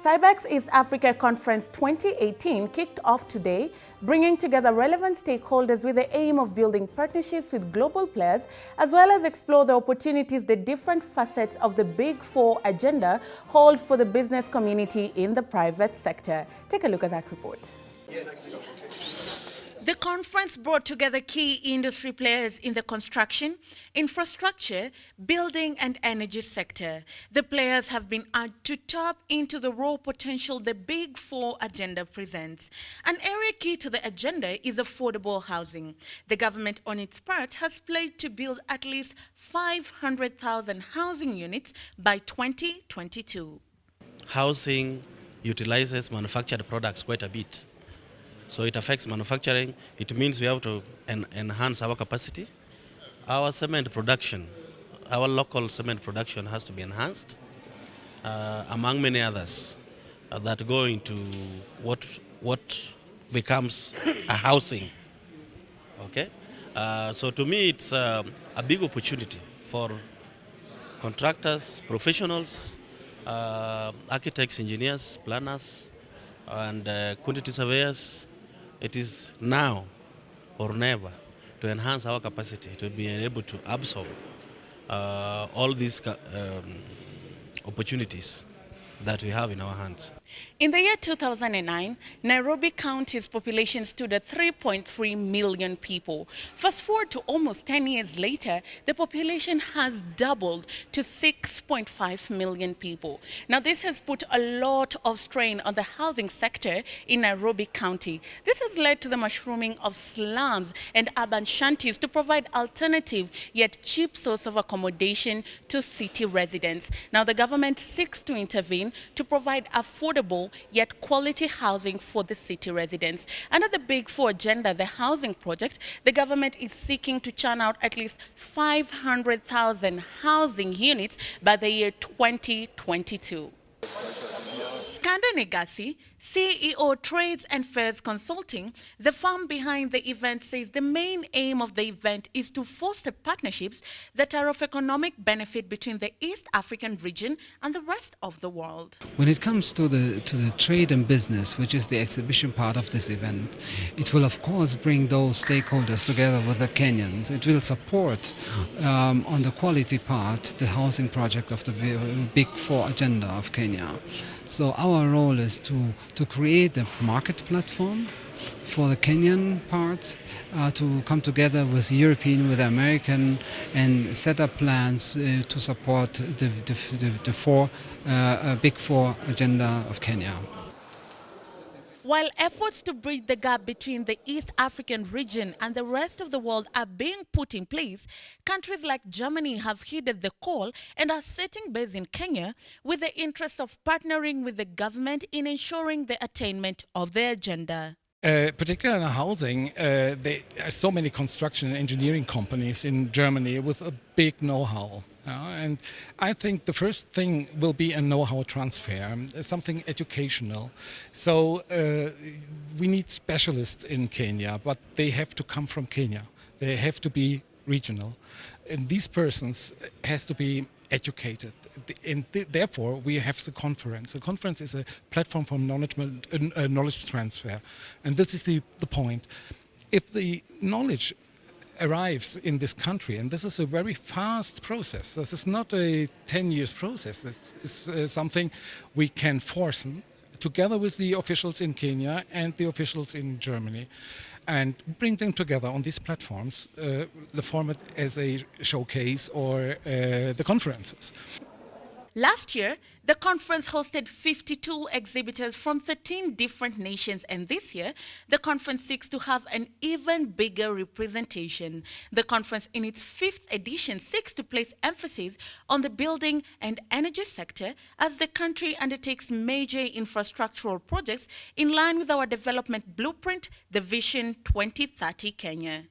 Cibex East Africa Conference 2018 kicked off today, bringing together relevant stakeholders with the aim of building partnerships with global players, as well as explore the opportunities the different facets of the Big Four agenda hold for the business community in the private sector. Take a look at that report. The conference brought together key industry players in the construction, infrastructure, building and energy sector. The players have been asked to tap into the raw potential the Big Four agenda presents. An area key to the agenda is affordable housing. The government on its part has pledged to build at least 500,000 housing units by 2022. Housing utilizes manufactured products quite a bit. So it affects manufacturing. It means we have to enhance our capacity. Our cement production, our local cement production has to be enhanced, among many others that go into what becomes a housing. Okay, so to me it's a big opportunity for contractors, professionals, architects, engineers, planners, and quantity surveyors. It is now or never to enhance our capacity to be able to absorb all these opportunities that we have in our hands. In the year 2009, Nairobi County's population stood at 3.3 million people. Fast forward to almost 10 years later, the population has doubled to 6.5 million people. Now, this has put a lot of strain on the housing sector in Nairobi County. This has led to the mushrooming of slums and urban shanties to provide alternative yet cheap source of accommodation to city residents. Now, the government seeks to intervene to provide affordable yet quality housing for the city residents. Under the Big Four agenda, the housing project, the government is seeking to churn out at least 500,000 housing units by the year 2022. Skanda Negasi, CEO Trades and Fairs Consulting, the firm behind the event, says the main aim of the event is to foster partnerships that are of economic benefit between the East African region and the rest of the world. When it comes to the trade and business, which is the exhibition part of this event, it will of course bring those stakeholders together with the Kenyans. It will support on the quality part the housing project of the Big Four agenda of Kenya. So our role is to create a market platform for the Kenyan part, to come together with European, with American, and set up plans to support the Big Four agenda of Kenya. While efforts to bridge the gap between the East African region and the rest of the world are being put in place, countries like Germany have heeded the call and are setting base in Kenya with the interest of partnering with the government in ensuring the attainment of their agenda. Particularly in housing, there are so many construction and engineering companies in Germany with a big know-how. And I think the first thing will be a know-how transfer, something educational. So we need specialists in Kenya, but they have to come from Kenya. They have to be regional. And these persons has to be educated. And therefore, we have the conference. The conference is a platform for knowledge transfer. And this is the point. If the knowledge arrives in this country, and this is a very fast process. This is not a 10 years process. This is something we can force together with the officials in Kenya and the officials in Germany, and bring them together on these platforms, the format as a showcase or the conferences. Last year, the conference hosted 52 exhibitors from 13 different nations, and this year, the conference seeks to have an even bigger representation. The conference in its 5th edition seeks to place emphasis on the building and energy sector as the country undertakes major infrastructural projects in line with our development blueprint, the Vision 2030 Kenya.